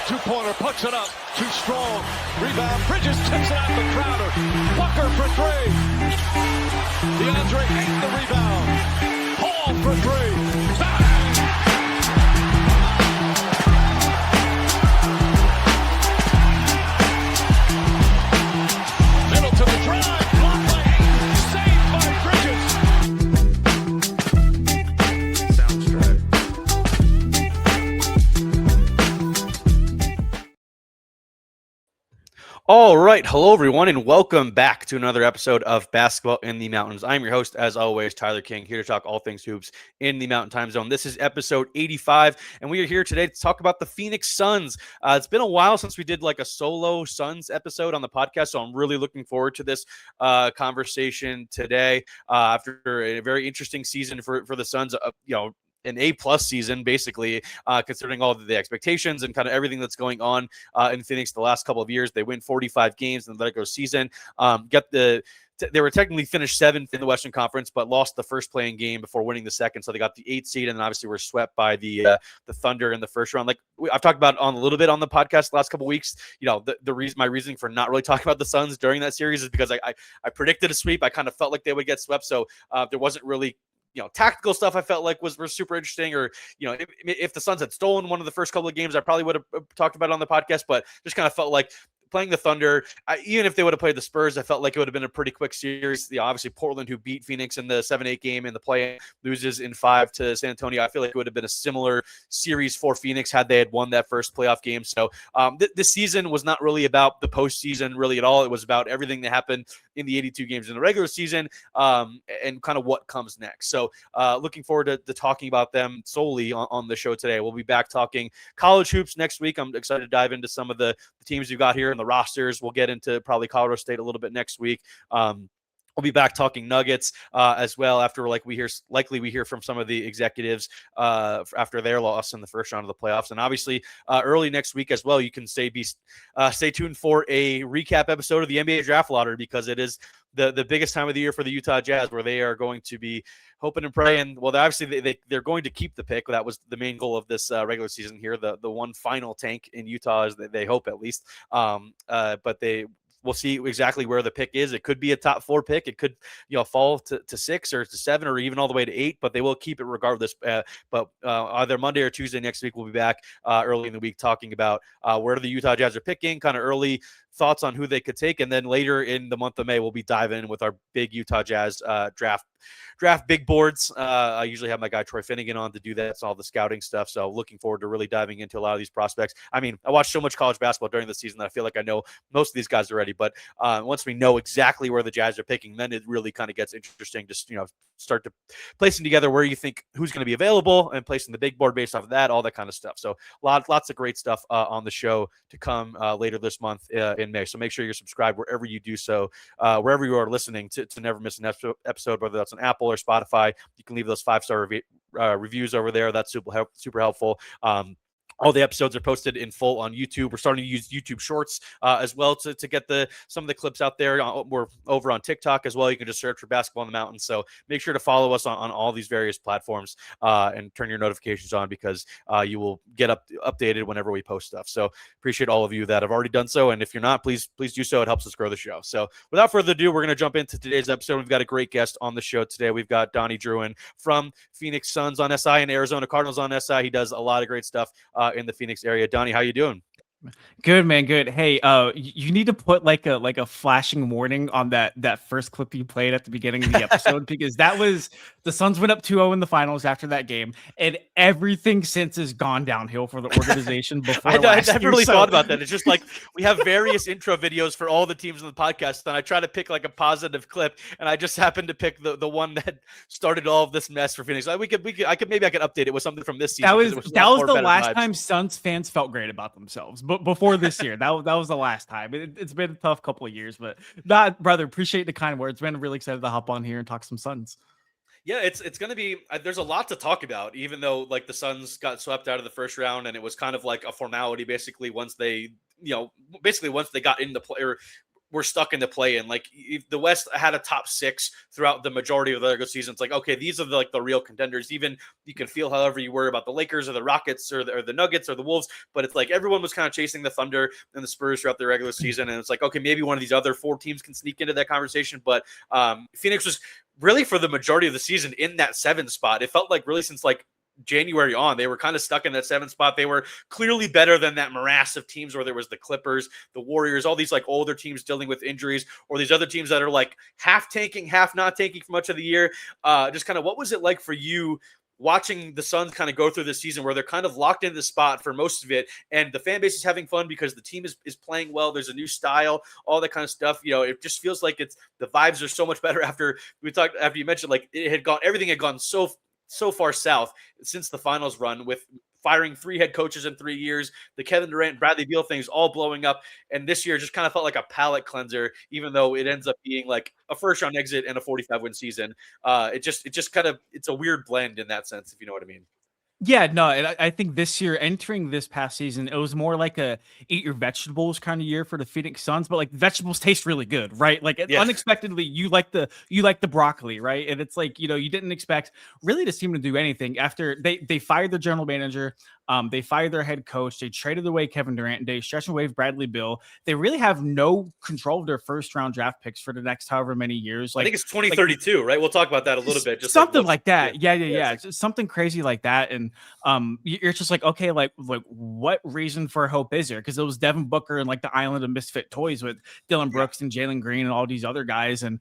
Two-pointer, puts it up. Too strong. Rebound. Bridges tips it out to Crowder. Booker for three. DeAndre ate the rebound. Paul for three. Bang! Middle to the drive. Blocked by Ayton. Saved by Bridges. Soundstripe. All right. Hello, everyone, and welcome back to another episode of Basketball in the Mountains. I'm your host, as always, Tyler King, here to talk all things hoops in the Mountain Time Zone. This is episode 85, and we are here today to talk about the Phoenix Suns. It's been a while since we did like a solo Suns episode on the podcast, so I'm really looking forward to this conversation today after a very interesting season for the Suns. An A-plus season, basically, considering all of the expectations and kind of everything that's going on in Phoenix the last couple of years. They win 45 games in the regular season. They were technically finished 7th in the Western Conference, but lost the first playing game before winning the second. So they got the 8th seed, and then obviously were swept by the Thunder in the first round. Like I've talked about a little bit on the podcast the last couple of weeks. My reasoning for not really talking about the Suns during that series is because I predicted a sweep. I kind of felt like they would get swept, so there wasn't really tactical stuff I felt like was super interesting, or, if the Suns had stolen one of the first couple of games, I probably would have talked about it on the podcast, but just kind of felt like playing the Thunder, even if they would have played the Spurs, I felt like it would have been a pretty quick series. Obviously Portland, who beat Phoenix in the 7-8 game in the play, loses in 5 to San Antonio. I feel like it would have been a similar series for Phoenix had they had won that first playoff game. So this season was not really about the postseason really at all. It was about everything that happened in the 82 games in the regular season and kind of what comes next. So looking forward to talking about them solely on the show today. We'll be back talking college hoops next week. I'm excited to dive into some of the teams you've got here in the rosters. We'll get into probably Colorado State a little bit next week. We'll be back talking Nuggets as well after we hear from some of the executives after their loss in the first round of the playoffs. And obviously early next week as well, you can stay tuned for a recap episode of the NBA Draft Lottery, because it is the biggest time of the year for the Utah Jazz, where they are going to be hoping and praying. Well, they're going to keep the pick. That was the main goal of this regular season here, the one final tank in Utah, is they hope at least. But we'll see exactly where the pick is. It could be a top 4 pick. It could, fall to 6 or to 7 or even all the way to 8, but they will keep it regardless. But either Monday or Tuesday next week, we'll be back early in the week talking about where the Utah Jazz are picking, kind of early thoughts on who they could take. And then later in the month of May, we'll be diving in with our big Utah Jazz draft big boards. I usually have my guy Troy Finnegan on to do that. It's all the scouting stuff. So looking forward to really diving into a lot of these prospects. I mean, I watched so much college basketball during the season that I feel like I know most of these guys already. But once we know exactly where the Jazz are picking, then it really kind of gets interesting. Just, start to placing together where you think who's going to be available and placing the big board based off of that, all that kind of stuff. So lots of great stuff on the show to come later this month in May. So make sure you're subscribed wherever you do so, wherever you are listening to never miss an episode, whether that's on Apple or Spotify. You can leave those 5-star reviews over there. That's super helpful. All the episodes are posted in full on YouTube. We're starting to use YouTube Shorts as well to get some of the clips out there. We're over on TikTok as well. You can just search for Basketball in the Mountains. So make sure to follow us on all these various platforms and turn your notifications on, because you will get updated whenever we post stuff. So appreciate all of you that have already done so. And if you're not, please do so. It helps us grow the show. So without further ado, we're going to jump into today's episode. We've got a great guest on the show today. We've got Donnie Druin from Phoenix Suns on SI and Arizona Cardinals on SI. He does a lot of great stuff in the Phoenix area. Donnie, how you doing? Good, man. Good. Hey, you need to put like a flashing warning on that first clip you played at the beginning of the episode, because that was the Suns went up 2-0 in the finals after that game, and everything since has gone downhill for the organization. Before I never really thought about that. It's just like we have various intro videos for all the teams in the podcast, and I try to pick like a positive clip, and I just happened to pick the one that started all of this mess for Phoenix. Like, I could update it with something from this season. That was the last time Suns fans felt great about themselves. But before this year, that was the last time. It's been a tough couple of years, but brother, appreciate the kind words. Been really excited to hop on here and talk some Suns. Yeah, it's going to be there's a lot to talk about, even though like the Suns got swept out of the first round and it was kind of like a formality basically once they got in the play, or were stuck in the play-in. Like if the West had a top 6 throughout the majority of the regular season. It's like, okay, these are the real contenders. Even you can feel however you were about the Lakers or the Rockets or the Nuggets or the Wolves, but it's like everyone was kind of chasing the Thunder and the Spurs throughout the regular season. And it's like, okay, maybe one of these other 4 teams can sneak into that conversation. But Phoenix was really for the majority of the season in that 7 spot. It felt like really since like January on, they were kind of stuck in that 7 spot. They were clearly better than that morass of teams where there was the Clippers, the Warriors, all these like older teams dealing with injuries, or these other teams that are like half tanking, half not tanking for much of the year. Just kind of what was it like for you watching the Suns kind of go through this season where they're kind of locked in the spot for most of it, and the fan base is having fun because the team is playing well. There's a new style, all that kind of stuff. You know, it just feels like the vibes are so much better after you mentioned like everything had gone so far south since the finals run, with firing 3 head coaches in 3 years, the Kevin Durant, Bradley Beal things all blowing up. And this year just kind of felt like a palate cleanser, even though it ends up being like a first round exit and a 45-win season. It just kind of, it's a weird blend in that sense, if you know what I mean. Yeah, no, and I think this year, entering this past season, it was more like a eat your vegetables kind of year for the Phoenix Suns. But like vegetables taste really good, right? Like unexpectedly, you like the broccoli, right? And it's like, you know, you didn't expect really this team to do anything after they fired their general manager. They fired their head coach. They traded away Kevin Durant. They stretched away Bradley Beal. They really have no control of their first round draft picks for the next however many years. Like, I think it's 2032, right? We'll talk about that a little bit. Just something like that. Yeah. Something crazy like that. And you're just like, okay, like what reason for hope is there? Because it was Devin Booker and like the island of misfit toys with Dillon Brooks and Jalen Green and all these other guys. And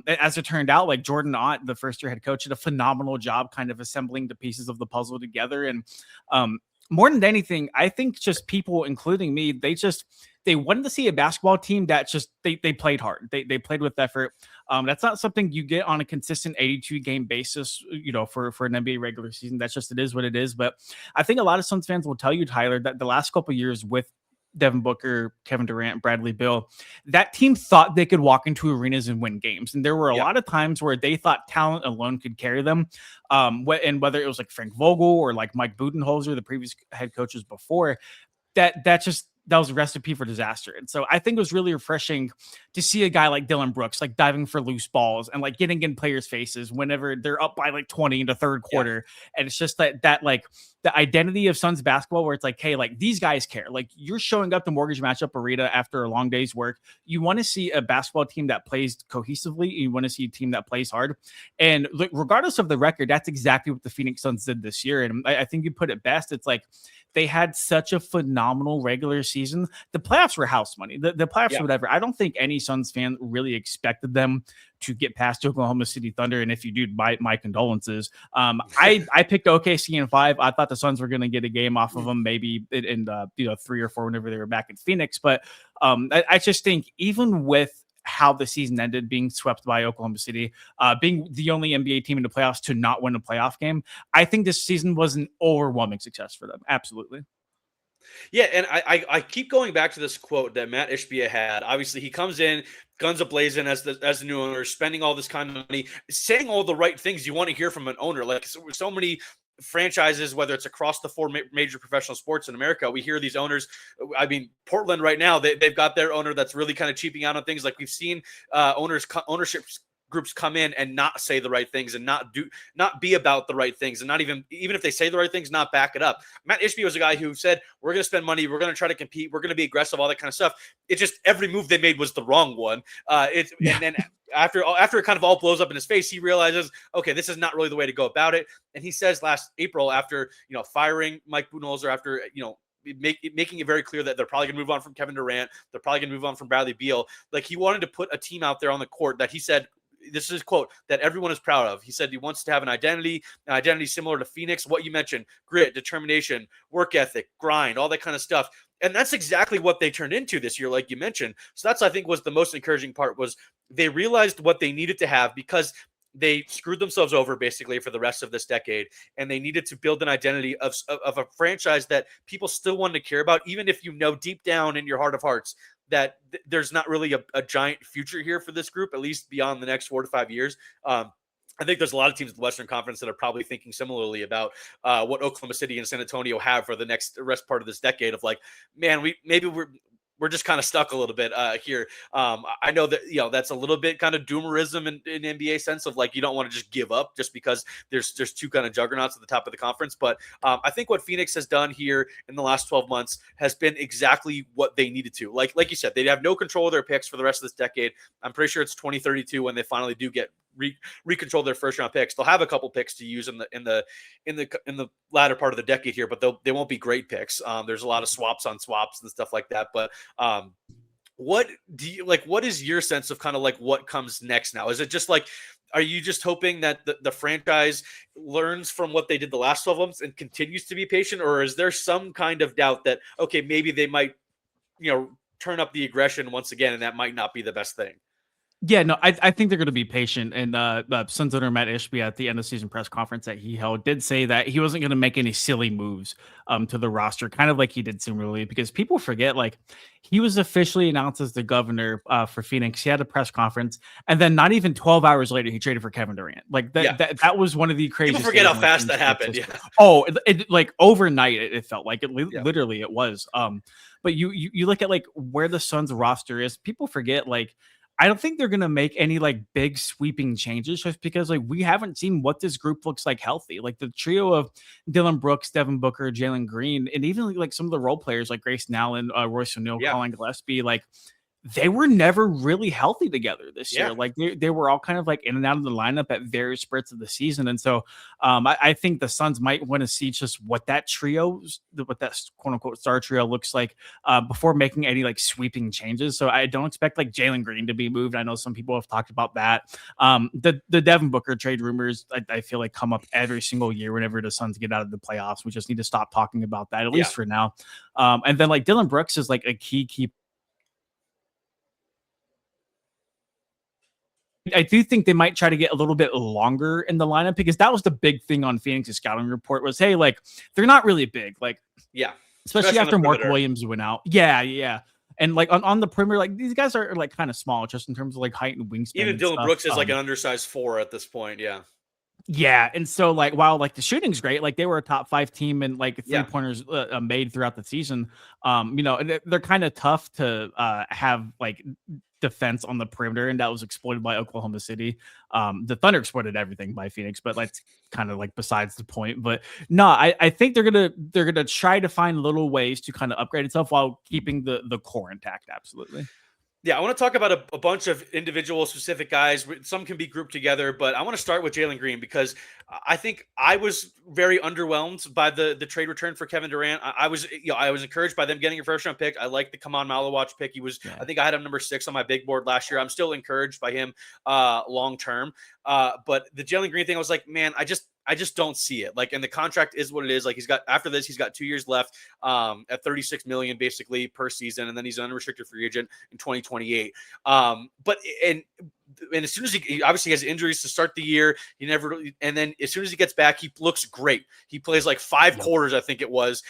as it turned out, like Jordan Ott, the first year head coach, did a phenomenal job kind of assembling the pieces of the puzzle together. And more than anything, I think just people, including me, they wanted to see a basketball team that just they played hard. They played with effort. That's not something you get on a consistent 82 game basis, you know, for an NBA regular season. That's just, it is what it is. But I think a lot of Suns fans will tell you, Tyler, that the last couple of years with Devin Booker, Kevin Durant, Bradley Beal, that team thought they could walk into arenas and win games. And there were a lot of times where they thought talent alone could carry them. And whether it was like Frank Vogel or like Mike Budenholzer, the previous head coaches before, that was a recipe for disaster. And so I think it was really refreshing to see a guy like Dillon Brooks, like diving for loose balls and like getting in players' faces whenever they're up by like 20 in the third quarter. And it's just that like the identity of Suns basketball where it's like, hey, like these guys care. Like you're showing up to Mortgage Matchup Arena after a long day's work. You want to see a basketball team that plays cohesively. You want to see a team that plays hard. And regardless of the record, that's exactly what the Phoenix Suns did this year. And I think you put it best. It's like, they had such a phenomenal regular season. The playoffs were house money. The playoffs, whatever. I don't think any Suns fan really expected them to get past Oklahoma City Thunder. And if you do, my condolences. I picked OKC in 5. I thought the Suns were going to get a game off of them, maybe in 3 or 4 whenever they were back in Phoenix. But I just think even with how the season ended, being swept by Oklahoma City, being the only NBA team in the playoffs to not win a playoff game, I think this season was an overwhelming success for them. Absolutely. Yeah, and I keep going back to this quote that Matt Ishbia had. Obviously, he comes in, guns a-blazing as the new owner, spending all this kind of money, saying all the right things you want to hear from an owner. Like so many franchises, whether it's across the 4 major professional sports in America, we hear these owners. I mean, Portland right now, they've got their owner that's really kind of cheaping out on things. Like we've seen ownership groups come in and not say the right things and not be about the right things, and not even if they say the right things, not back it up. Matt Ishbia was a guy who said, we're going to spend money, we're going to try to compete, we're going to be aggressive, all that kind of stuff. It's just every move they made was the wrong one. And then after it kind of all blows up in his face, he realizes, okay, this is not really the way to go about it. And he says last April, after firing Mike Budenholzer, after making it very clear that they're probably going to move on from Kevin Durant, they're probably going to move on from Bradley Beal. Like he wanted to put a team out there on the court that he said, this is his quote, that everyone is proud of. He said he wants to have an identity similar to Phoenix, what you mentioned, grit, determination, work ethic, grind, all that kind of stuff. And that's exactly what they turned into this year, like you mentioned. So that's, I think, was the most encouraging part, was they realized what they needed to have, because they screwed themselves over basically for the rest of this decade, and they needed to build an identity of a franchise that people still wanted to care about, even if deep down in your heart of hearts that there's not really a giant future here for this group, at least beyond the next 4 to 5 years. I think there's a lot of teams in the Western Conference that are probably thinking similarly about what Oklahoma City and San Antonio have for the rest part of this decade, of like, man, we're we're just kind of stuck a little bit here. I know that, that's a little bit kind of doomerism in NBA sense of like, you don't want to just give up just because there's two kind of juggernauts at the top of the conference. But I think what Phoenix has done here in the last 12 months has been exactly what they needed to. Like you said, they have no control of their picks for the rest of this decade. I'm pretty sure it's 2032 when they finally do get recontrol their first round picks. They'll have a couple picks to use in the latter part of the decade here, but they won't be great picks. There's a lot of swaps on swaps and stuff like that. But what is your sense of kind of like what comes next now? Is it just like, are you just hoping that the franchise learns from what they did the last 12 months and continues to be patient? Or is there some kind of doubt that, okay, maybe they might, turn up the aggression once again, and that might not be the best thing? Yeah, no, I think they're going to be patient. And Suns owner Matt Ishbia at the end of season press conference that he held did say that he wasn't going to make any silly moves to the roster, kind of like he did similarly, because people forget, like, he was officially announced as the governor for Phoenix. He had a press conference, and then not even 12 hours later, he traded for Kevin Durant. Like that was one of the craziest. People forget how fast that happened. Yeah. Oh, it like overnight, it felt like it. Literally, it was. But you look at like where the Suns roster is. People forget, like, I don't think they're going to make any like big sweeping changes just because like we haven't seen what this group looks like healthy. Like the trio of Dillon Brooks, Devin Booker, Jalen Green, and even like some of the role players like Grayson Allen, Royce O'Neal, Colin Gillespie, like they were never really healthy together this year. Like they were all kind of like in and out of the lineup at various spurts of the season. And so I think the Suns might want to see just what that quote unquote star trio looks like before making any like sweeping changes. So I don't expect like Jalen Green to be moved. I know some people have talked about that. The Devin Booker trade rumors, I feel like come up every single year whenever the Suns get out of the playoffs. We just need to stop talking about that, at least for now. And then like Dillon Brooks is like a key I do think they might try to get a little bit longer in the lineup, because that was the big thing on Phoenix's scouting report was, hey, like they're not really big, like especially after Mark Williams went out. Yeah. And like on the perimeter, like these guys are like kind of small just in terms of like height and wingspan. Even Dillon Brooks is like an undersized 4 at this point. Yeah. And so like, while like the shooting's great, like they were a top 5 team and like 3-pointers made throughout the season. They're kind of tough to have like defense on the perimeter, and that was exploited by Oklahoma City. The Thunder exploited everything by Phoenix, but that's kind of like besides the point. But no, I think they're gonna try to find little ways to kind of upgrade itself while keeping the core intact. Absolutely. Yeah, I want to talk about a bunch of individual specific guys. Some can be grouped together, but I want to start with Jalen Green because I think I was very underwhelmed by the trade return for Kevin Durant. I was encouraged by them getting a first round pick. I like the Khaman Maluach pick. He was, I think I had him number 6 on my big board last year. I'm still encouraged by him long term. But the Jalen Green thing, I was like, man, I just don't see it. Like, and the contract is what it is. Like, after this, he's got 2 years left at $36 million basically per season, and then he's an unrestricted free agent in 2028. But as soon as he obviously has injuries to start the year, and then as soon as he gets back, he looks great. He plays like 5 quarters, I think it was,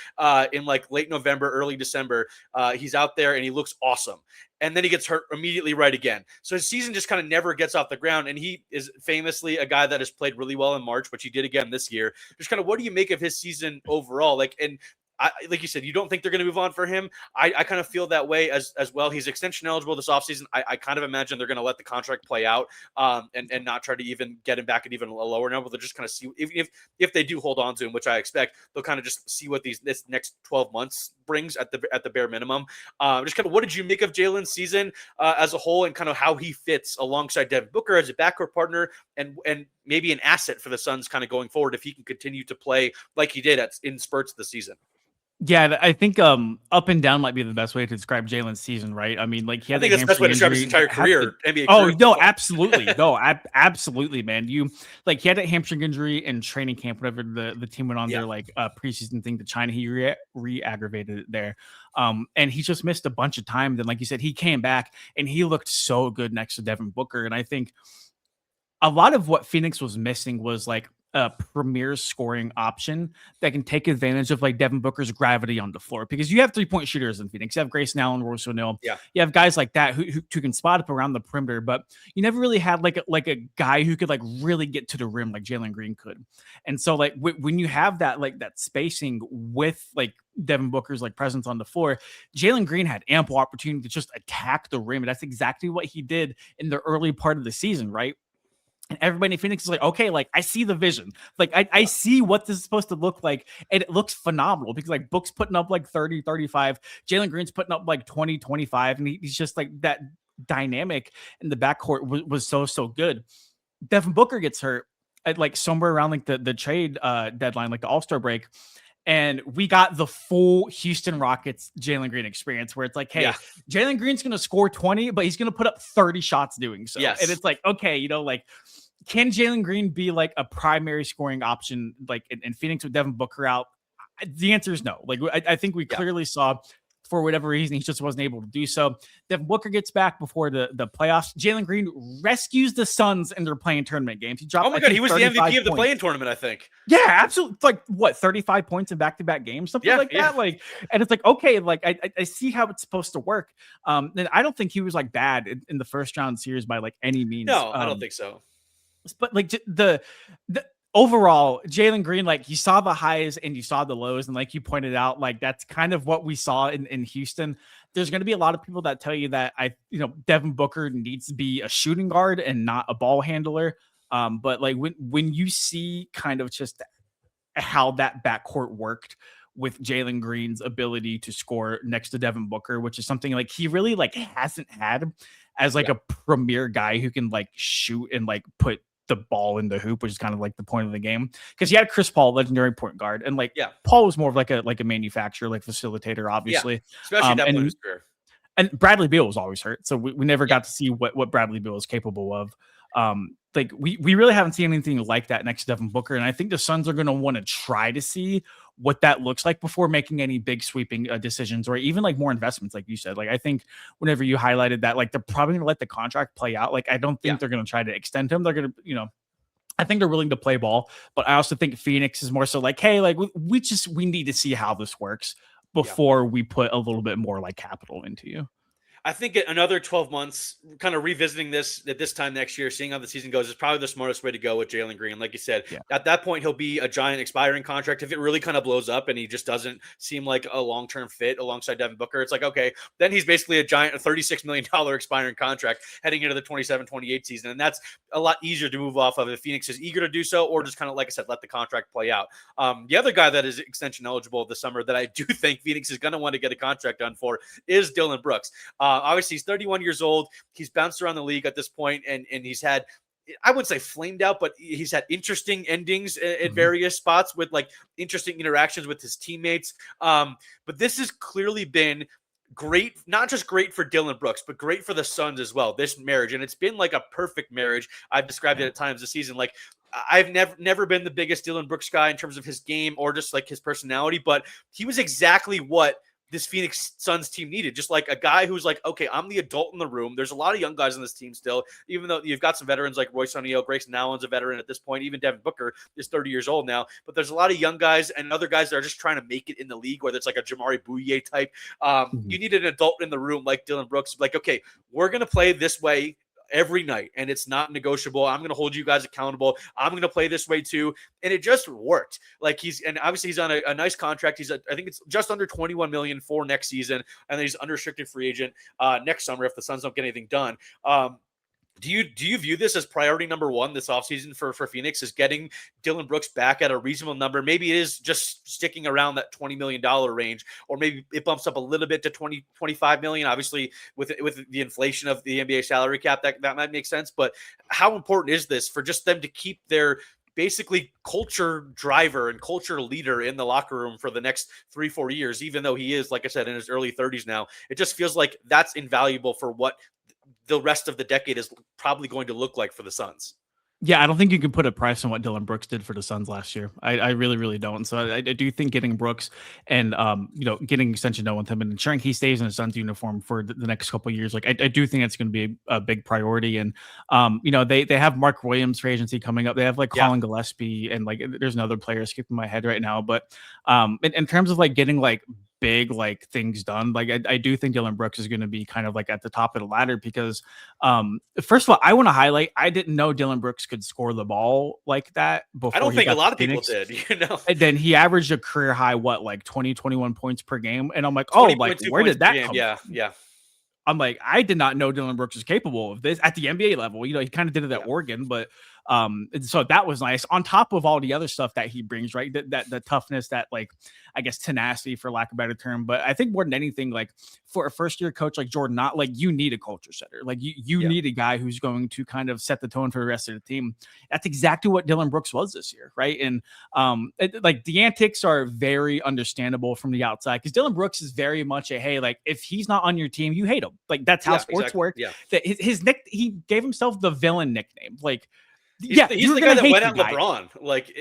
in like late November, early December. He's out there and he looks awesome. And then he gets hurt immediately right again. So his season just kind of never gets off the ground. And he is famously a guy that has played really well in March, which he did again this year. Just kind of, what do you make of his season overall? Like you said, you don't think they're going to move on for him. I kind of feel that way as well. He's extension eligible this offseason. I kind of imagine they're going to let the contract play out and not try to even get him back at even a lower number. They'll just kind of see if they do hold on to him, which I expect. They'll kind of just see what this next 12 months brings at the bare minimum. Just kind of, what did you make of Jalen's season as a whole, and kind of how he fits alongside Devin Booker as a backcourt partner and maybe an asset for the Suns kind of going forward if he can continue to play like he did in spurts this season? Yeah, I think up and down might be the best way to describe Jalen's season, right? I mean, like he had I think that's the best way to describe his entire career. NBA career. No, absolutely. No, absolutely, man. He had a hamstring injury in training camp whenever the team went on their like preseason thing to China. He re-aggravated it there. And he just missed a bunch of time. Then, like you said, he came back and he looked so good next to Devin Booker. And I think a lot of what Phoenix was missing was like a premier scoring option that can take advantage of like Devin Booker's gravity on the floor, because you have 3-point shooters in Phoenix. You have Grayson Allen, Royce O'Neal. Yeah. You have guys like that who can spot up around the perimeter, but you never really had like a guy who could like really get to the rim like Jalen Green could. And so like when you have that like that spacing with like Devin Booker's like presence on the floor, Jalen Green had ample opportunity to just attack the rim. And that's exactly what he did in the early part of the season, right? And everybody in Phoenix is like, okay, like I see the vision. Like I see what this is supposed to look like. And it looks phenomenal because like Book's putting up like 30, 35. Jalen Green's putting up like 20, 25. And he's just like that dynamic in the backcourt was so good. Devin Booker gets hurt at like somewhere around like the trade deadline, like the All-Star break. And we got the full Houston Rockets Jalen Green experience where it's like, hey, Jalen Green's going to score 20, but he's going to put up 30 shots doing so. Yes. And it's like, okay, you know, like, can Jalen Green be like a primary scoring option like in Phoenix with Devin Booker out? The answer is no. Like, I think we clearly saw for whatever reason, he just wasn't able to do so. Devin Booker gets back before the playoffs. Jalen Green rescues the Suns in their play-in tournament games. He dropped. Oh my God, he was the MVP of the play-in tournament, I think. Yeah, absolutely. Like what, 35 points in back-to-back games, something like that. Like, and it's like, okay, like I see how it's supposed to work. And I don't think he was like bad in the first round series by like any means. No, I don't think so. But like the overall, Jalen Green, like you saw the highs and you saw the lows. And like you pointed out, like that's kind of what we saw in Houston. There's going to be a lot of people that tell you that Devin Booker needs to be a shooting guard and not a ball handler. But like when you see kind of just how that backcourt worked with Jalen Green's ability to score next to Devin Booker, which is something like he really like hasn't had as like a premier guy who can like shoot and like put the ball in the hoop, which is kind of like the point of the game. Because you had Chris Paul, legendary point guard, and like Paul was more of like a manufacturer, like facilitator, obviously. Especially that point in his career. And Bradley Beal was always hurt, so we never got to see what Bradley Beal is capable of. Like we really haven't seen anything like that next to Devin Booker, and I think the Suns are going to want to try to see what that looks like before making any big sweeping decisions or even like more investments, like you said. Like I think whenever you highlighted that, like they're probably going to let the contract play out. Like I don't think they're going to try to extend him. They're going to, I think they're willing to play ball, but I also think Phoenix is more so like, hey, like we need to see how this works before we put a little bit more like capital into you. I think another 12 months, kind of revisiting this at this time next year, seeing how the season goes, is probably the smartest way to go with Jalen Green. Like you said, at that point, he'll be a giant expiring contract. If it really kind of blows up and he just doesn't seem like a long-term fit alongside Devin Booker, it's like, okay, then he's basically a $36 million expiring contract heading into the 27-28 season. And that's a lot easier to move off of if Phoenix is eager to do so, or just kind of, like I said, let the contract play out. The other guy that is extension eligible this summer that I do think Phoenix is going to want to get a contract done for is Dillon Brooks. Obviously, he's 31 years old. He's bounced around the league at this point, and he's had, I wouldn't say flamed out, but he's had interesting endings at various spots with like interesting interactions with his teammates. But this has clearly been great, not just great for Dillon Brooks, but great for the Suns as well, this marriage. And it's been like a perfect marriage. I've described it at times this season. Like I've never been the biggest Dillon Brooks guy in terms of his game or just like his personality, but he was exactly what this Phoenix Suns team needed. Just like a guy who's like, okay, I'm the adult in the room. There's a lot of young guys on this team still, even though you've got some veterans like Royce O'Neal, Grayson Allen's a veteran at this point. Even Devin Booker is 30 years old now, but there's a lot of young guys and other guys that are just trying to make it in the league, whether it's like a Jamari Bouye type. You need an adult in the room like Dillon Brooks. Like, okay, we're going to play this way every night, and it's not negotiable. I'm going to hold you guys accountable. I'm going to play this way too. And it just worked. Like and obviously he's on a nice contract. I think it's just under 21 million for next season. And then he's unrestricted free agent next summer if the Suns don't get anything done. Do you view this as priority number one this offseason for Phoenix, is getting Dillon Brooks back at a reasonable number? Maybe it is just sticking around that $20 million range, or maybe it bumps up a little bit to 25 million. Obviously, with the inflation of the NBA salary cap, that might make sense. But how important is this for just them to keep their basically culture driver and culture leader in the locker room for the next 3-4 years, even though he is, like I said, in his early 30s now? It just feels like that's invaluable for what the rest of the decade is probably going to look like for the Suns. Yeah, I don't think you can put a price on what Dillon Brooks did for the Suns last year. I really, really don't. So I do think getting Brooks and getting extension done with him and ensuring he stays in the Suns uniform for the next couple of years, like I do think that's going to be a big priority. And they have Mark Williams for agency coming up. They have like Yeah. Colin Gillespie and like there's another player skipping my head right now. But in terms of like getting like big like things done, like I do think Dillon Brooks is going to be kind of like at the top of the ladder because first of all, I want to highlight I didn't know Dillon Brooks could score the ball like that before. I don't think a lot of Phoenix. people did, And then he averaged a career high, like 21 points per game. And I'm like, oh, like where did that come from? Yeah. I'm like, I did not know Dillon Brooks was capable of this at the NBA level. He kind of did it at Oregon, but so that was nice. On top of all the other stuff that he brings, right? That the toughness, that like, I guess tenacity, for lack of a better term. But I think more than anything, like for a first year coach like Jordan, not like you need a culture setter. Like you need a guy who's going to kind of set the tone for the rest of the team. That's exactly what Dillon Brooks was this year, right? And like the antics are very understandable from the outside because Dillon Brooks is very much a hey, like if he's not on your team, you hate him. Like that's how sports work. Yeah. That he gave himself the villain nickname. Like he's the guy that went at LeBron. Like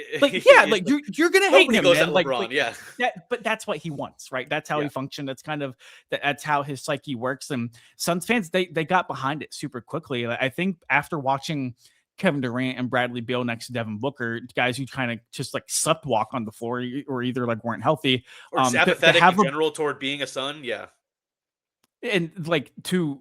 you're gonna hate him. Goes man. at Like, LeBron, but that's what he wants, right? That's how he functioned. That's kind of that's how his psyche works. And Suns fans, they got behind it super quickly. I think after watching Kevin Durant and Bradley Beal next to Devin Booker, guys who kind of just like slept walk on the floor or either like weren't healthy or just apathetic in general toward being a Sun, and like to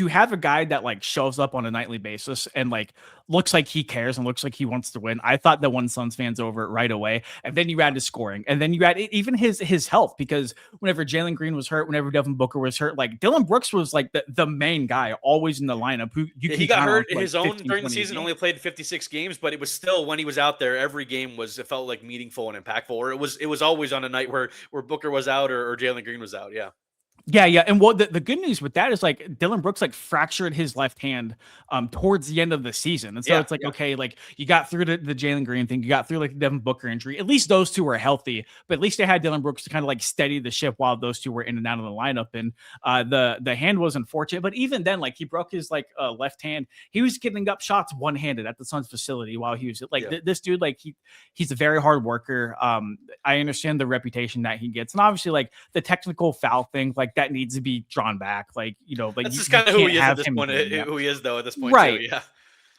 have a guy that like shows up on a nightly basis and like looks like he cares and looks like he wants to win. I thought that won Suns fans over right away. And then you add his scoring, and then you add even his health, because whenever Jalen Green was hurt, whenever Devin Booker was hurt, like Dillon Brooks was like the main guy always in the lineup. Who he got hurt in his own during the season, only played 56 games, but it was still, when he was out there, every game it felt like meaningful and impactful. Or it was always on a night where Booker was out or Jalen Green was out. Yeah. Yeah. And what the good news with that is like Dillon Brooks like fractured his left hand towards the end of the season. And so it's like, okay, like you got through the Jalen Green thing, you got through like the Devin Booker injury. At least those two were healthy, but at least they had Dillon Brooks to kind of like steady the ship while those two were in and out of the lineup. And the hand was unfortunate, but even then, like he broke his like left hand. He was getting up shots one-handed at the Suns facility while he was like this dude, like he's a very hard worker. I understand the reputation that he gets, and obviously like the technical foul thing, like that needs to be drawn back. Like, like that's just kind of who he is at this point. Who he is though at this point, right? Too, yeah.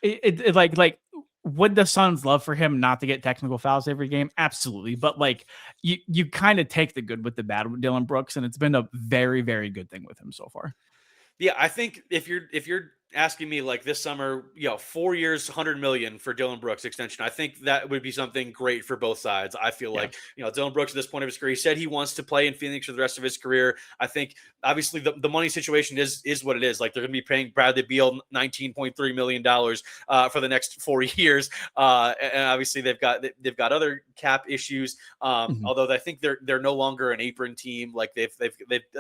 It like would the Suns love for him not to get technical fouls every game? Absolutely, but like you kind of take the good with the bad with Dillon Brooks, and it's been a very, very good thing with him so far. Yeah, I think if you're asking me like this summer, 4 years, 100 million for Dillon Brooks extension, I think that would be something great for both sides. I feel like, Dillon Brooks at this point of his career, he said he wants to play in Phoenix for the rest of his career. I think obviously the money situation is what it is. Like they're going to be paying Bradley Beal $19.3 million for the next 4 years. And obviously they've got other cap issues. Although I think they're no longer an apron team. Like they've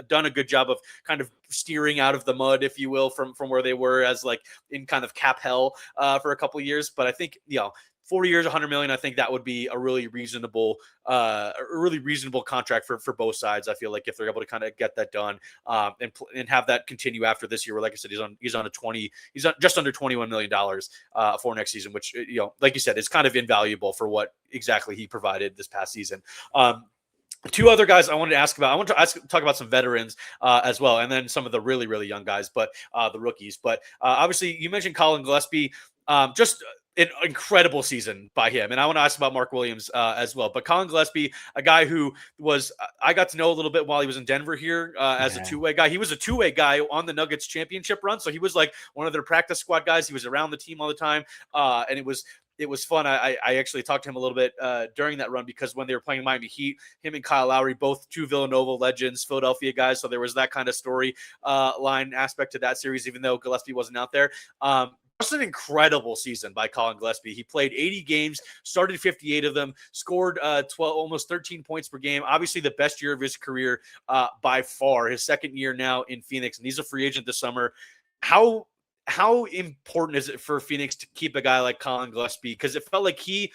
done a good job of kind of steering out of the mud, if you will, from where they were as like in kind of cap hell for a couple of years. But I think 4 years, 100 million, I think that would be a really reasonable contract for both sides. I feel like if they're able to kind of get that done and have that continue after this year, where like I said, he's on just under $21 million for next season, which like you said, is kind of invaluable for what exactly he provided this past season. Two other guys I wanted to ask about. I want to talk about some veterans as well, and then some of the really, really young guys, but the rookies. But obviously, you mentioned Colin Gillespie, just an incredible season by him. And I want to ask about Mark Williams as well. But Colin Gillespie, a guy who I got to know a little bit while he was in Denver here as a two-way guy. He was a two-way guy on the Nuggets championship run. So he was like one of their practice squad guys. He was around the team all the time. And it was fun. I actually talked to him a little bit during that run, because when they were playing Miami Heat, him and Kyle Lowry, both two Villanova legends, Philadelphia guys. So there was that kind of story line aspect to that series, even though Gillespie wasn't out there. Just an incredible season by Colin Gillespie. He played 80 games, started 58 of them, scored almost 13 points per game. Obviously the best year of his career by far, his second year now in Phoenix, and he's a free agent this summer. How important is it for Phoenix to keep a guy like Colin Gillespie? Because it felt like he,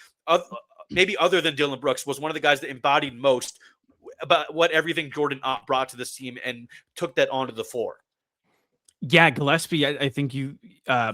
maybe other than Dillon Brooks, was one of the guys that embodied most about what everything Jordan Ott brought to this team and took that onto the floor. Yeah, Gillespie, I think you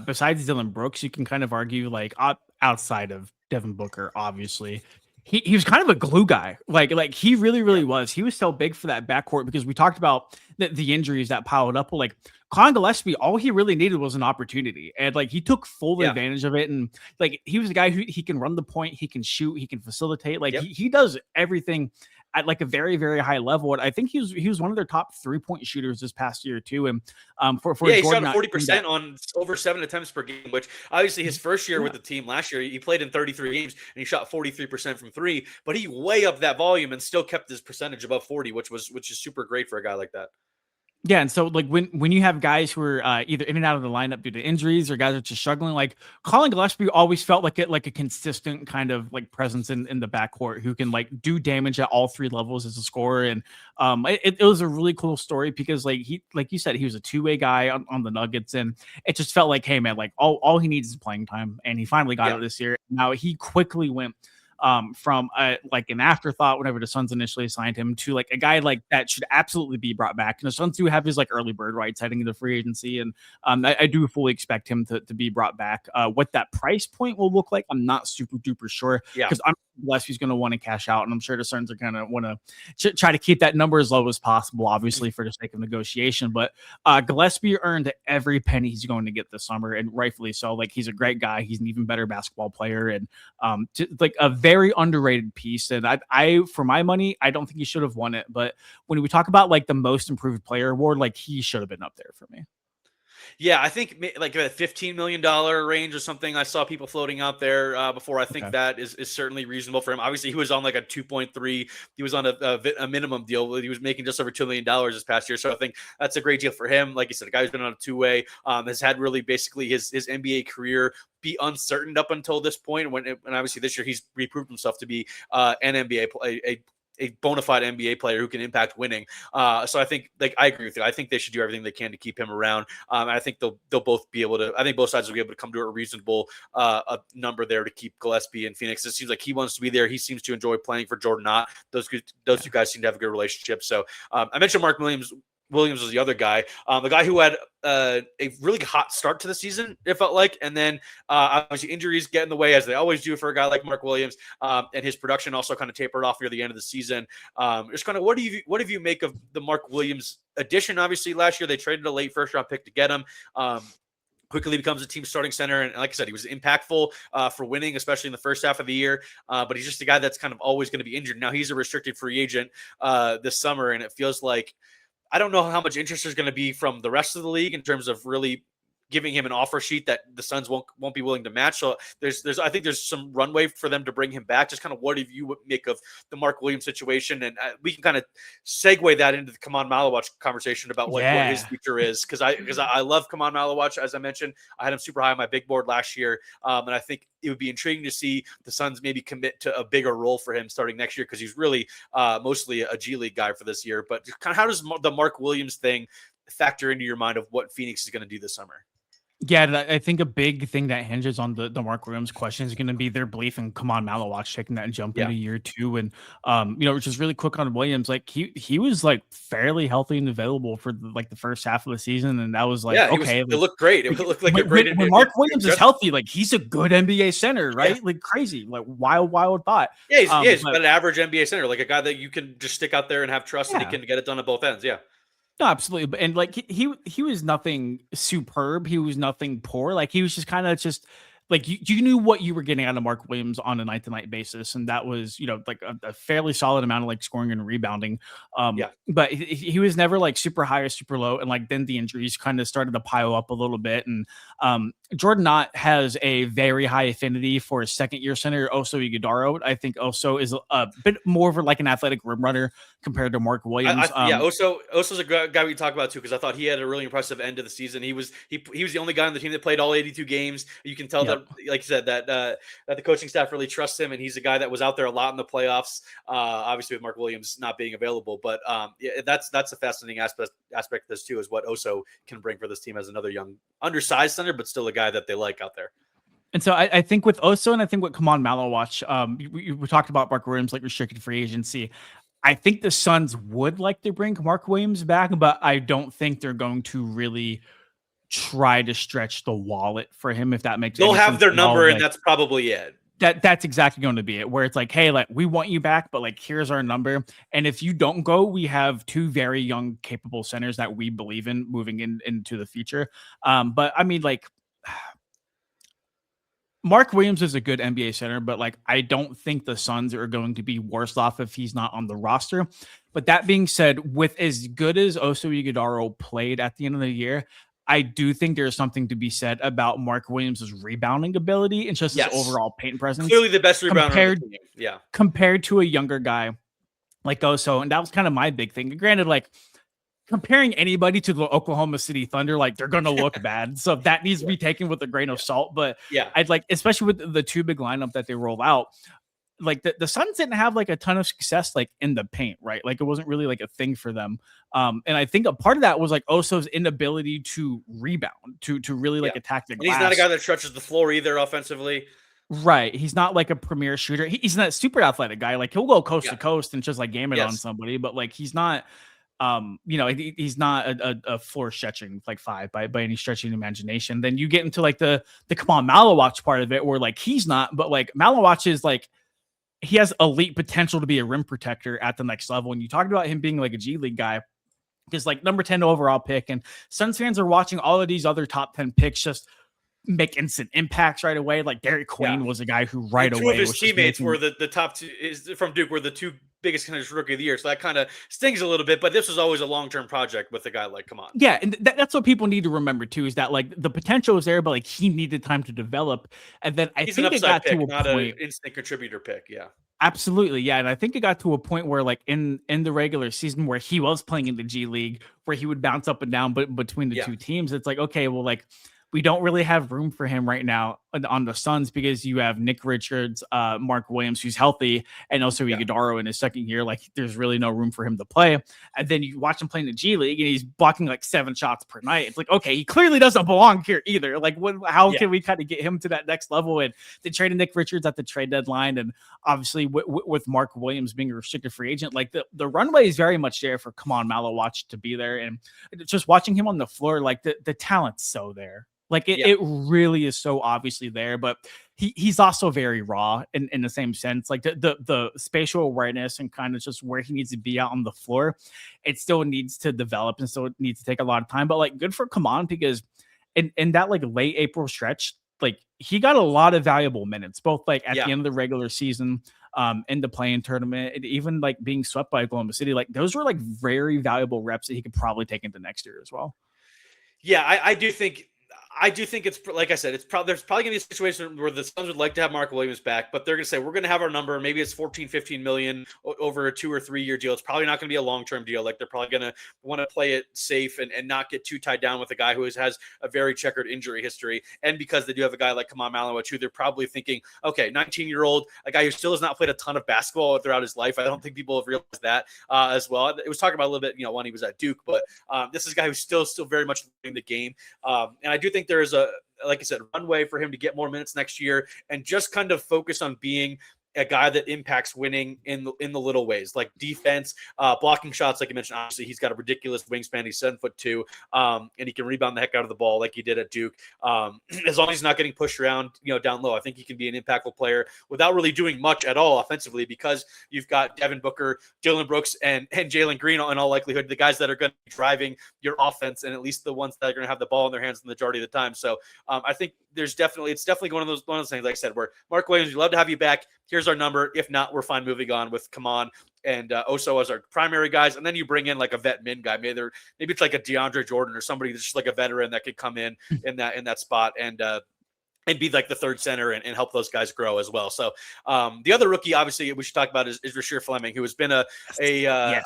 besides Dillon Brooks, you can kind of argue like outside of Devin Booker, obviously. He was kind of a glue guy. Like he really Yeah. was. He was so big for that backcourt because we talked about the injuries that piled up. Like Con Gillespie, all he really needed was an opportunity. And like he took full Yeah. advantage of it. And like he was a guy who he can run the point, he can shoot, he can facilitate. Like Yep. he does everything at like a very high level. And I think he was one of their top 3-point shooters this past year too. And for Yeah, he Jordan shot not doing 40% on over 7 attempts per game, which obviously his first year with the team last year, he played in 33 games and he shot 43% from three, but he way up that volume and still kept his percentage above 40, which is super great for a guy like that. Yeah, and so like when you have guys who are either in and out of the lineup due to injuries or guys that are just struggling, like Colin Gillespie always felt like a consistent kind of like presence in the backcourt who can like do damage at all three levels as a scorer. And it was a really cool story because like you said, he was a two-way guy on the Nuggets, and it just felt like, hey man, like all he needs is playing time, and he finally got it this year. Now he quickly went from like an afterthought whenever the Suns initially signed him to like a guy like that should absolutely be brought back. And the Suns do have his like early bird rights heading into free agency, and I do fully expect him to be brought back. What that price point will look like, I'm not super duper sure because I'm Gillespie's going to want to cash out, and I'm sure the Suns are going to want to try to keep that number as low as possible, obviously for the sake of negotiation. But Gillespie earned every penny he's going to get this summer, and rightfully so. Like he's a great guy, he's an even better basketball player, and like a very underrated piece. And I for my money, I don't think he should have won it. But when we talk about like the most improved player award, like he should have been up there for me. Yeah, I think like a $15 million range or something. I saw people floating out there before. I think that is certainly reasonable for him. Obviously, he was on like a 2.3. He was on a minimum deal. He was making just over $2 million this past year. So I think that's a great deal for him. Like you said, a guy who's been on a two-way, has had really basically his NBA career be uncertain up until this point. And obviously this year he's reproved himself to be an NBA a bona fide NBA player who can impact winning. So I think, like, I agree with you. I think they should do everything they can to keep him around. And I think they'll both be able to. I think both sides will be able to come to a reasonable a number there to keep Gillespie in Phoenix. It seems like he wants to be there. He seems to enjoy playing for Jordan Knott. Those two guys seem to have a good relationship. So I mentioned Mark Williams. Williams was the other guy, the guy who had a really hot start to the season, it felt like, and then obviously injuries get in the way, as they always do for a guy like Mark Williams, and his production also kind of tapered off near the end of the season. Just kind of what do you make of the Mark Williams addition? Obviously, last year they traded a late first round pick to get him. Quickly becomes a team starting center. And like I said, he was impactful for winning, especially in the first half of the year. But he's just a guy that's kind of always going to be injured. Now he's a restricted free agent this summer, and it feels like I don't know how much interest there's going to be from the rest of the league in terms of really giving him an offer sheet that the Suns won't be willing to match. So I think there's some runway for them to bring him back. Just kind of what do you make of the Mark Williams situation? And we can kind of segue that into the Khaman Maluach conversation about what his future is. Cause I love Khaman Maluach. As I mentioned, I had him super high on my big board last year. And I think it would be intriguing to see the Suns maybe commit to a bigger role for him starting next year. Cause he's really mostly a G League guy for this year, but kind of how does the Mark Williams thing factor into your mind of what Phoenix is going to do this summer? Yeah, I think a big thing that hinges on the Mark Williams question is going to be their belief in Khaman Maluach taking that jump into year two. And, which is really quick on Williams. Like he was like fairly healthy and available for the first half of the season. And that was like, okay. It looked great. It looked like a great. When Mark Williams is healthy, like he's a good NBA center, right? Yeah. Like crazy, like wild thought. Yeah, he's an average NBA center, like a guy that you can just stick out there and have trust that he can get it done at both ends. Yeah. No, absolutely. And like he was nothing superb. He was nothing poor. Like he was just kind of just like you knew what you were getting out of Mark Williams on a night to night basis. And that was, like a fairly solid amount of like scoring and rebounding. But he was never like super high or super low. And like then the injuries kind of started to pile up a little bit. And Jordan Knott has a very high affinity for a second year center, Oso Ighodaro. I think Oso is a bit more of like an athletic rim runner compared to Mark Williams. Oso's a guy we talk about too, because I thought he had a really impressive end of the season. He was the only guy on the team that played all 82 games. You can tell that, like you said, that the coaching staff really trusts him, and he's a guy that was out there a lot in the playoffs. Obviously, with Mark Williams not being available, but that's a fascinating aspect of this too, is what Oso can bring for this team as another young, undersized center, but still a guy that they like out there. And so I think with Oso and I think with Khaman Maluach, we talked about Mark Williams like restricted free agency. I think the Suns would like to bring Mark Williams back, but I don't think they're going to really try to stretch the wallet for him, if that makes They'll any have sense their at all. number, and Like, that's probably it. that's exactly going to be it, where it's like, hey, like, we want you back, but like, here's our number. And if you don't go, we have two very young, capable centers that we believe in moving into the future. But I mean, like, Mark Williams is a good NBA center, but like, I don't think the Suns are going to be worse off if he's not on the roster. But that being said, with as good as Oso Ighodaro played at the end of the year, I do think there's something to be said about Mark Williams' rebounding ability and just his overall paint presence. Clearly the best rebounder on the team. Yeah. Compared to a younger guy like Oso. And that was kind of my big thing. Granted, like, comparing anybody to the Oklahoma City Thunder, like, they're going to look bad. So that needs to be taken with a grain of salt. But I'd like, especially with the two big lineup that they roll out, like the Suns didn't have like a ton of success like in the paint, right? Like, it wasn't really like a thing for them. And I think a part of that was like Oso's inability to rebound, to really like attack the glass. And he's not a guy that stretches the floor either offensively. Right. He's not like a premier shooter. He's not a super athletic guy. Like, he'll go coast to coast and just like game it on somebody, but like, he's not he's not a floor stretching like five by any stretch of the imagination. Then you get into like the Khaman Maluach part of it, where like he's not, but like Maluach is like, he has elite potential to be a rim protector at the next level. And you talked about him being like a G League guy, because like number 10 overall pick, and Suns fans are watching all of these other top 10 picks just make instant impacts right away. Like Derek Queen was a guy who away. Two of his teammates were the top two from Duke, were the two biggest kind of rookie of the year. So that kind of stings a little bit, but this was always a long-term project with a guy like Khaman. Yeah. And that's what people need to remember too, is that like the potential is there, but like he needed time to develop. And then I think it got to a not point, an instant contributor pick. Yeah. Absolutely. Yeah. And I think it got to a point where like in the regular season where he was playing in the G League, where he would bounce up and down, but between the two teams, it's like, okay, well, like, we don't really have room for him right now on the Suns, because you have Nick Richards, Mark Williams, who's healthy, and also Ighodaro in his second year. Like, there's really no room for him to play. And then you watch him play in the G League, and he's blocking like 7 shots per night. It's like, okay, he clearly doesn't belong here either. Like, how can we kind of get him to that next level? And they traded Nick Richards at the trade deadline, and obviously with Mark Williams being a restricted free agent, like the runway is very much there for Khaman Maluach to be there. And just watching him on the floor, like the talent's so there. Like it really is so obviously there, but he's also very raw in the same sense. Like the spatial awareness and kind of just where he needs to be out on the floor, it still needs to develop and still needs to take a lot of time. But like, good for Khaman, because in that like late April stretch, like he got a lot of valuable minutes, both like at the end of the regular season, in the play-in tournament, and even like being swept by Oklahoma City. Like, those were like very valuable reps that he could probably take into next year as well. Yeah, I do think it's, like I said, there's probably going to be a situation where the Suns would like to have Mark Williams back, but they're going to say, we're going to have our number. Maybe it's 14-15 million over a 2 or 3 year deal. It's probably not going to be a long-term deal. Like, they're probably going to want to play it safe and not get too tied down with a guy who has a very checkered injury history. And because they do have a guy like Khaman Maluach, who they're probably thinking, okay, 19-year-old, a guy who still has not played a ton of basketball throughout his life. I don't think people have realized that as well. It was talking about a little bit, when he was at Duke, but this is a guy who's still very much learning the game. And I do think there is like I said, runway for him to get more minutes next year and just kind of focus on being a guy that impacts winning in the little ways, like defense, blocking shots. Like you mentioned, obviously he's got a ridiculous wingspan. He's 7'2", and he can rebound the heck out of the ball like he did at Duke. As long as he's not getting pushed around, down low, I think he can be an impactful player without really doing much at all offensively, because you've got Devin Booker, Dillon Brooks, and Jalen Green in all likelihood, the guys that are going to be driving your offense, and at least the ones that are going to have the ball in their hands the majority of the time. So I think it's definitely one of those things, like I said, where Mark Williams, we'd love to have you back. Here's our number. If not, we're fine moving on with Khaman and Oso as our primary guys. And then you bring in like a vet min guy. Maybe it's like a DeAndre Jordan or somebody that's just like a veteran that could come in that spot and be like the third center and help those guys grow as well. So the other rookie, obviously, we should talk about is Rasheer Fleming, who has been I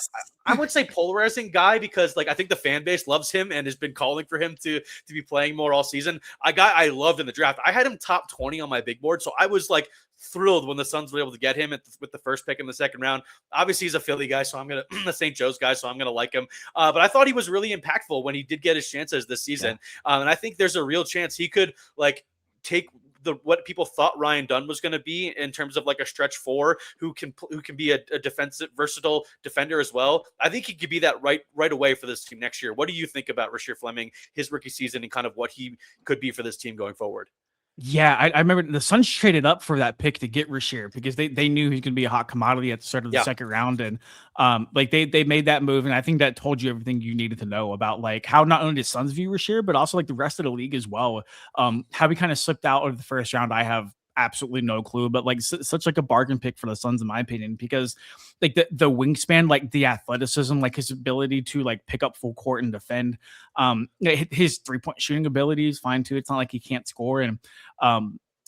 would say polarizing guy, because like I think the fan base loves him and has been calling for him to be playing more all season. I loved in the draft. I had him top 20 on my big board, so I was like thrilled when the Suns were able to get him with the first pick in the second round. Obviously, he's a Philly guy, so I'm gonna the St. Joe's guy, so I'm gonna like him. But I thought he was really impactful when he did get his chances this season, and I think there's a real chance he could like take what people thought Ryan Dunn was going to be in terms of like a stretch four who can be a defensive versatile defender as well. I think he could be that right away for this team next year. What do you think about Rasheer Fleming, his rookie season, and kind of what he could be for this team going forward? Yeah, I remember the Suns traded up for that pick to get Rasheer because they knew he was going to be a hot commodity at the start of the second round, and like they made that move, and I think that told you everything you needed to know about like how not only the Suns view Rasheer, but also like the rest of the league as well. How we kind of slipped out of the first round, I have absolutely no clue, but like such like a bargain pick for the Suns in my opinion, because like the wingspan, like the athleticism, like his ability to like pick up full court and defend, his 3-point shooting ability is fine too. It's not like he can't score, and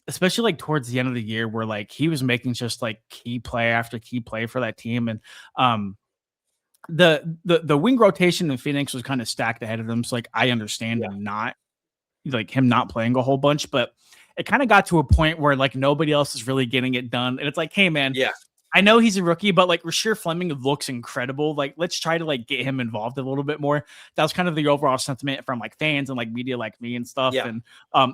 especially like towards the end of the year where like he was making just like key play after key play for that team, and the wing rotation in Phoenix was kind of stacked ahead of them, so like I understand him not playing a whole bunch, but it kind of got to a point where like nobody else is really getting it done. And it's like, hey man, I know he's a rookie, but like Rasheer Fleming looks incredible. Like, let's try to like get him involved a little bit more. That was kind of the overall sentiment from like fans and like media like me and stuff. And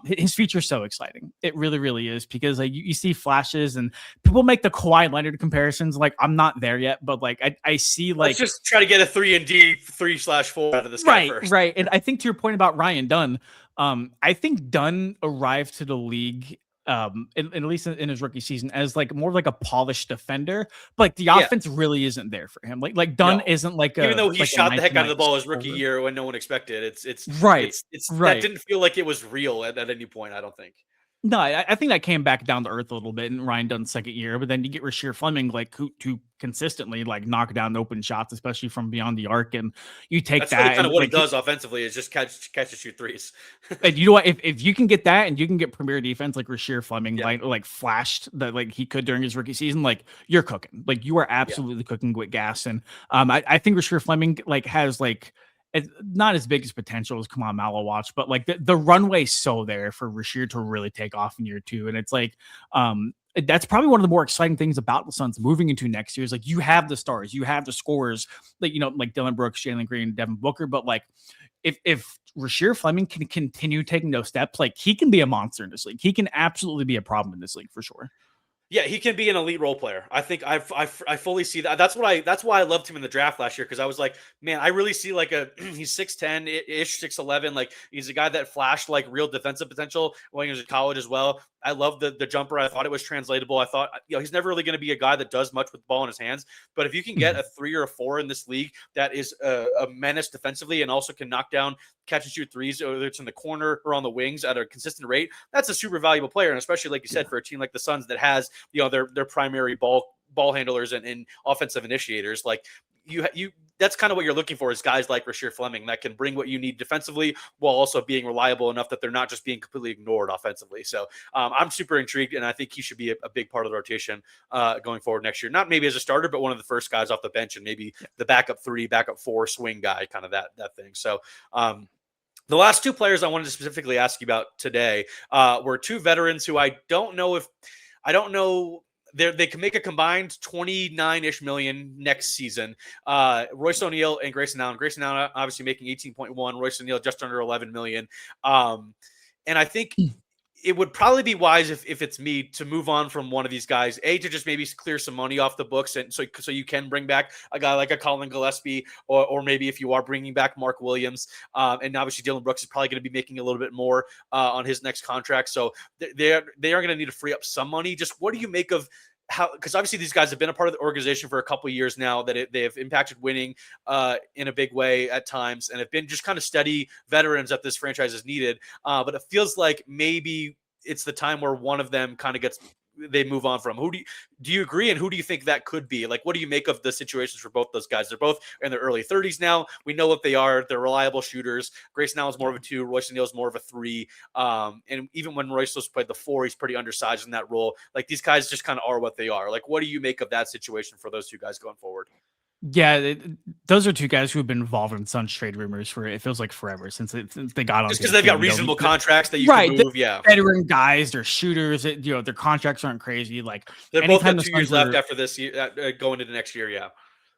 his future's so exciting. It really, really is, because like you see flashes and people make the Kawhi Leonard comparisons. Like, I'm not there yet, but like I see like, let's just try to get a 3-and-D 3/4 out of this guy first. Right. And I think to your point about Ryan Dunn, I think Dunn arrived to the league at least in his rookie season as like more like a polished defender, but like the offense really isn't there for him. Like Dunn isn't like even though he like shot the heck out of the ball his rookie year when no one expected. It's right. That didn't feel like it was real at any point, I don't think. No, I think that came back down to earth a little bit in Ryan Dunn's second year, but then you get Rasheer Fleming like who consistently like knock down open shots, especially from beyond the arc, and you take that's that really kind of what like, he does offensively is just catch and shoot threes. And you know what? If you can get that, and you can get premier defense like Rasheer Fleming like flashed that like he could during his rookie season, like you're cooking. Like you are absolutely cooking with gas, and I think Rasheer Fleming like has like. It's not as big as potential as Khaman Maluach, but like the runway's so there for Rasheer to really take off in year two. And it's like, that's probably one of the more exciting things about the Suns moving into next year is like, you have the stars, you have the scorers, like, you know, like Dillon Brooks, Jalen Green, Devin Booker. But like, if Rasheer Fleming can continue taking those steps, like he can be a monster in this league. He can absolutely be a problem in this league for sure. Yeah, he can be an elite role player. I think I fully see that. That's why I loved him in the draft last year, because I was like, man, I really see like he's 6'10 ish, 6'11. Like he's a guy that flashed like real defensive potential when he was in college as well. I love the jumper. I thought it was translatable. I thought, you know, he's never really going to be a guy that does much with the ball in his hands. But if you can get a 3 or a 4 in this league that is a menace defensively and also can knock down catch and shoot threes, whether it's in the corner or on the wings at a consistent rate, that's a super valuable player. And especially like you said, for a team like the Suns that has, you know, their primary ball handlers and offensive initiators, like you that's kind of what you're looking for, is guys like Rasheer Fleming that can bring what you need defensively while also being reliable enough that they're not just being completely ignored offensively. So I'm super intrigued, and I think he should be a big part of the rotation going forward next year. Not maybe as a starter, but one of the first guys off the bench, and maybe the backup 3, backup 4 swing guy, kind of that thing. So the last 2 players I wanted to specifically ask you about today were 2 veterans who I don't know they can make a combined 29-ish million next season. Royce O'Neal and Grayson Allen. Grayson Allen obviously making 18.1. Royce O'Neal just under 11 million. And I think it would probably be wise if it's me to move on from one of these guys, to just maybe clear some money off the books, and so you can bring back a guy like a Colin Gillespie, or maybe if you are bringing back Mark Williams, and obviously Dillon Brooks is probably going to be making a little bit more on his next contract, so they are going to need to free up some money. Just what do you make of how, because obviously these guys have been a part of the organization for a couple of years now, that they have impacted winning in a big way at times, and have been just kind of steady veterans that this franchise has needed. But it feels like maybe it's the time where one of them kind of they move on from. Who do you agree? And who do you think that could be? Like, what do you make of the situations for both those guys? They're both in their early 30s now. We know what they are. They're reliable shooters. Grayson Allen is more of a 2. Royce O'Neal is more of a 3. And even when Royce was played the 4, he's pretty undersized in that role. Like, these guys just kind of are what they are. Like, what do you make of that situation for those 2 guys going forward? Yeah, those are 2 guys who have been involved in Suns trade rumors for, it feels like forever since they got on. Just because they've got reasonable contracts that you can move, veteran guys, they're shooters. You know, their contracts aren't crazy. Like they're both got 2 years left after this year, going into next year. Yeah.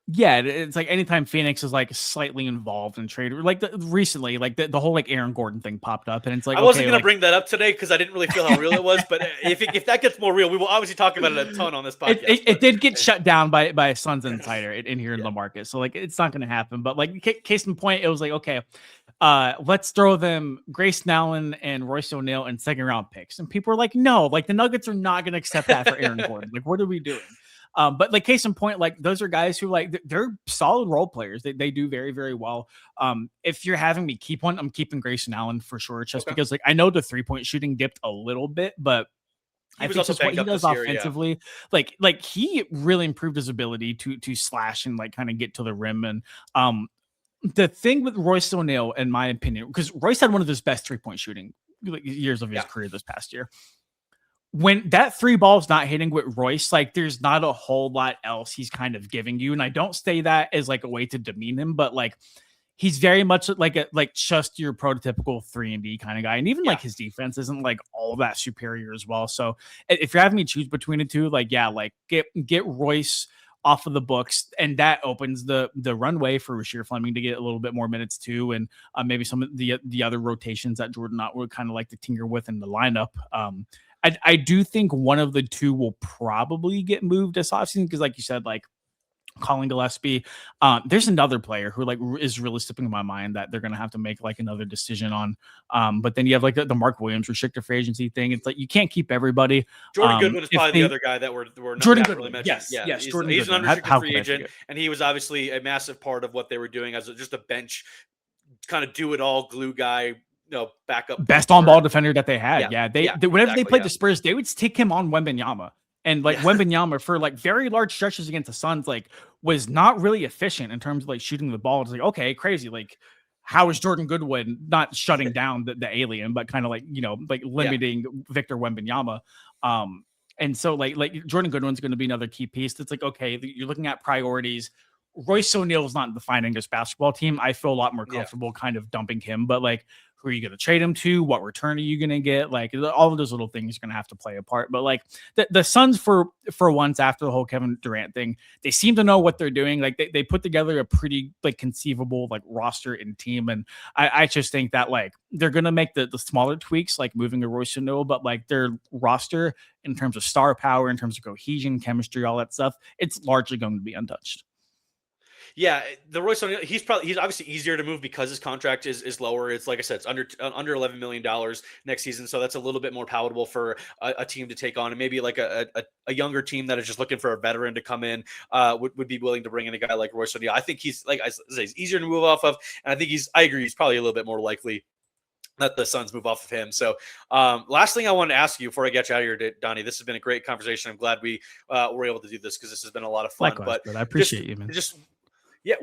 Yeah, it's like anytime Phoenix is like slightly involved in trade, like recently, like the whole like Aaron Gordon thing popped up, and it's like I wasn't okay, gonna like bring that up today because I didn't really feel how real it was. But if that gets more real, we will obviously talk about it a ton on this podcast. it did get shut down by a Suns insider in here in the market, so like it's not going to happen. But like case in point, it was like okay, let's throw them Grayson Allen and Royce O'Neal and second round picks, and people are like, no, like the Nuggets are not going to accept that for Aaron Gordon. Like, what are we doing? But like case in point, like those are guys who like they're solid role players. They do very, very well. If you're having me keep one, I'm keeping Grayson Allen for sure, just because like I know the 3-point shooting dipped a little bit, but I think just what he does offensively, like he really improved his ability to slash and like kind of get to the rim. And the thing with Royce O'Neal, in my opinion, because Royce had one of his best 3-point shooting years of his career this past year. When that 3 ball's not hitting with Royce, like there's not a whole lot else he's kind of giving you. And I don't say that as like a way to demean him, but like he's very much like just your prototypical 3-and-D kind of guy. And even like his defense isn't like all that superior as well. So if you're having me choose between the two, like, yeah, like get Royce off of the books, and that opens the runway for Rasheer Fleming to get a little bit more minutes too, and maybe some of the other rotations that Jordan Knott would kind of like to tinker with in the lineup. I do think one of the two will probably get moved this offseason because, like you said, like Colin Gillespie, there's another player who like is really slipping in my mind that they're gonna have to make like another decision on. But then you have like the Mark Williams restricted free agency thing. It's like you can't keep everybody. Jordan Goodwin is probably the other guy that we're not Jordan Goodwin, really mentioned. Yes, he's Jordan an Goodwin. unrestricted free agent, and he was obviously a massive part of what they were doing as just a bench, kind of do it all glue guy. Backup best on ball defender that they had. Whenever they played the Spurs, they would stick him on Wembanyama. And like Wembanyama for like very large stretches against the Suns, like was not really efficient in terms of like shooting the ball. It's like, okay, crazy. Like, how is Jordan Goodwin not shutting down the alien, but kind of like, like limiting Victor Wembanyama? And so like Jordan Goodwin's going to be another key piece. That's like, okay, you're looking at priorities. Royce O'Neal is not defining this basketball team. I feel a lot more comfortable kind of dumping him, but like, who are you going to trade him to? What return are you going to get? Like all of those little things are going to have to play a part. But like the Suns for once after the whole Kevin Durant thing, they seem to know what they're doing. Like they put together a pretty like conceivable like roster and team. And I just think that like they're going to make the smaller tweaks, like moving a Royce O'Neal, but like their roster in terms of star power, in terms of cohesion, chemistry, all that stuff, it's largely going to be untouched. Yeah, the Royce O'Neal, he's obviously easier to move because his contract is lower. It's like I said, it's under $11 million next season, so that's a little bit more palatable for a team to take on, and maybe like a younger team that is just looking for a veteran to come in would be willing to bring in a guy like Royce O'Neal. I think he's like I say, he's easier to move off of, and I think I agree, he's probably a little bit more likely that the Suns move off of him. So last thing I wanted to ask you before I get you out of here, Donnie, this has been a great conversation. I'm glad we were able to do this because this has been a lot of fun. Likewise, but I appreciate you, man. Yeah,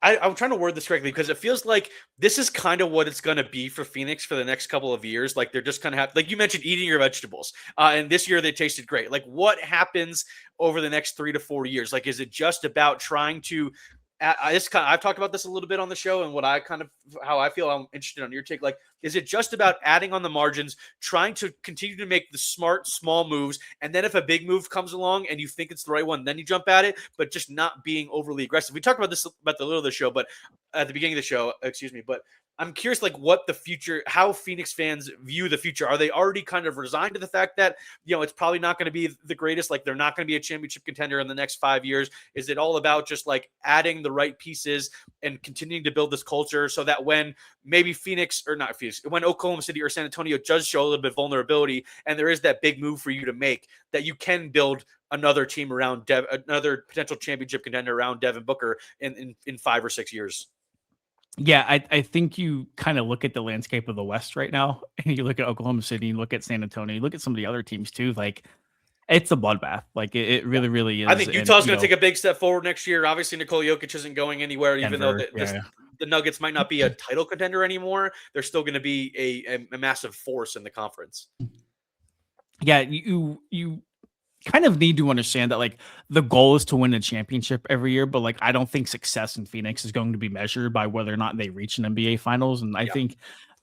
I'm trying to word this correctly because it feels like this is kind of what it's going to be for Phoenix for the next couple of years. Like they're just kind of like you mentioned, eating your vegetables. And this year they tasted great. Like what happens over the next 3 to 4 years? Like, is it just about trying to I've talked about this a little bit on the show and how I feel. I'm interested on your take. Like, is it just about adding on the margins, trying to continue to make the smart, small moves, and then if a big move comes along and you think it's the right one, then you jump at it, but just not being overly aggressive? We talked about this about the little of the show, but at the beginning of the show, but I'm curious, like what the future, how Phoenix fans view the future. Are they already kind of resigned to the fact that, it's probably not going to be the greatest, like they're not going to be a championship contender in the next 5 years? Is it all about just like adding the right pieces and continuing to build this culture so that when maybe when Oklahoma City or San Antonio does show a little bit of vulnerability and there is that big move for you to make, that you can build another team around another potential championship contender around Devin Booker in 5 or 6 years? Yeah, I think you kind of look at the landscape of the West right now, and you look at Oklahoma City, you look at San Antonio, you look at some of the other teams too. Like, it's a bloodbath. Like, it really, really is. I think Utah's going to take a big step forward next year. Obviously, Nikola Jokic isn't going anywhere, even though the Nuggets might not be a title contender anymore. They're still going to be a massive force in the conference. Yeah, you kind of need to understand that like the goal is to win a championship every year, but like I don't think success in Phoenix is going to be measured by whether or not they reach an NBA finals. And I think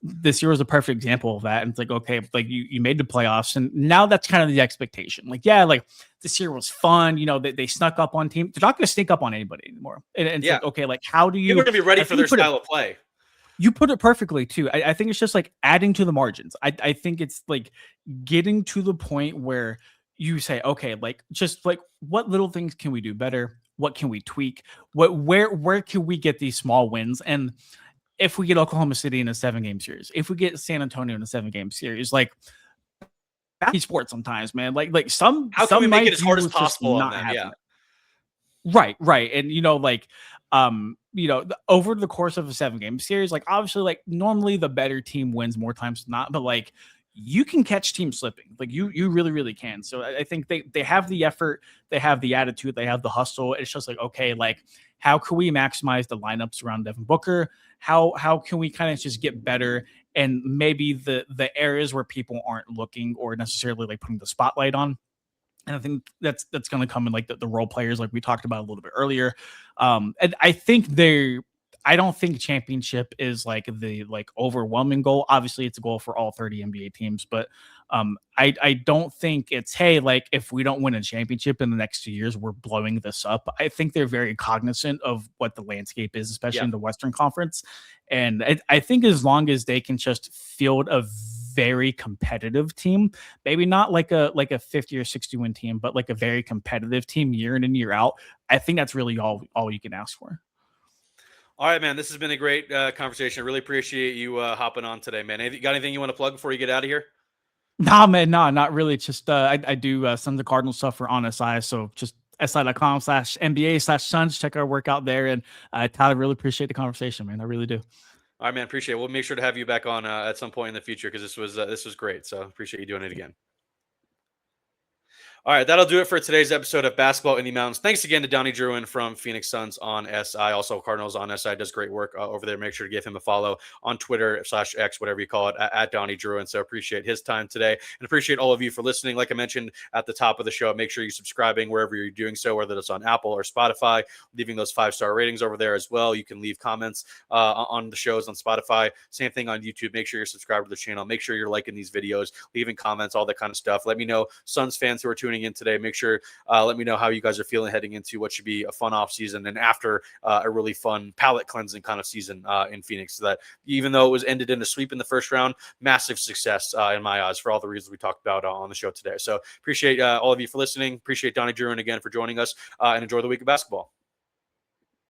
this year was a perfect example of that. And it's like, okay, like you made the playoffs, and now that's kind of the expectation. Like, yeah, like this year was fun. You know, they snuck up on team. They're not going to sneak up on anybody anymore. And it's like, okay, like how do you? People are going to be ready I for think their you put it- style of play. You put it perfectly too. I think it's just like adding to the margins. I think it's like getting to the point where you say, okay, like just like what little things can we do better? What can we tweak? Where can we get these small wins? And if we get Oklahoma City in a 7-game series, if we get San Antonio in a 7-game series, like sports sometimes, man, like How can we make it nights as hard you as was just possible on not them? having Yeah. it. Right. And like over the course of a 7-game series, like obviously like normally the better team wins more times than not, but like you can catch teams slipping. Like you really, really can. So I think they have the effort, they have the attitude, they have the hustle. It's just like, okay, like how can we maximize the lineups around Devin Booker? How can we kind of just get better? And maybe the areas where people aren't looking or necessarily like putting the spotlight on. And I think that's going to come in like the role players, like we talked about a little bit earlier. And I don't think championship is like the like overwhelming goal. Obviously, it's a goal for all 30 NBA teams, but I don't think it's, hey, like if we don't win a championship in the next 2 years, we're blowing this up. I think they're very cognizant of what the landscape is, especially in the Western Conference. And I think as long as they can just field a very competitive team, maybe not like a 50 or 60 win team, but like a very competitive team year in and year out, I think that's really all you can ask for. All right, man. This has been a great conversation. I really appreciate you hopping on today, man. You got anything you want to plug before you get out of here? Nah, man, not really. Just I do Sons of Cardinals stuff for on SI, so just si.com/NBA/Suns. Check our work out there, and Tyler, really appreciate the conversation, man. I really do. All right, man. Appreciate it. We'll make sure to have you back on at some point in the future because this was great. So appreciate you doing it again. All right, that'll do it for today's episode of Basketball in the Mountains. Thanks again to Donnie Druin from Phoenix Suns on SI. Also, Cardinals on SI does great work over there. Make sure to give him a follow on Twitter /X, whatever you call it, at Donnie Druin. So appreciate his time today and appreciate all of you for listening. Like I mentioned at the top of the show, make sure you're subscribing wherever you're doing so, whether it's on Apple or Spotify, leaving those 5-star ratings over there as well. You can leave comments on the shows on Spotify. Same thing on YouTube. Make sure you're subscribed to the channel. Make sure you're liking these videos, leaving comments, all that kind of stuff. Let me know, Suns fans who are tuning in today, make sure let me know how you guys are feeling heading into what should be a fun off season and after a really fun palate cleansing kind of season in Phoenix. So that even though it was ended in a sweep in the first round, massive success in my eyes for all the reasons we talked about on the show today. So appreciate all of you for listening. Appreciate Donnie Druin again for joining us and enjoy the week of basketball.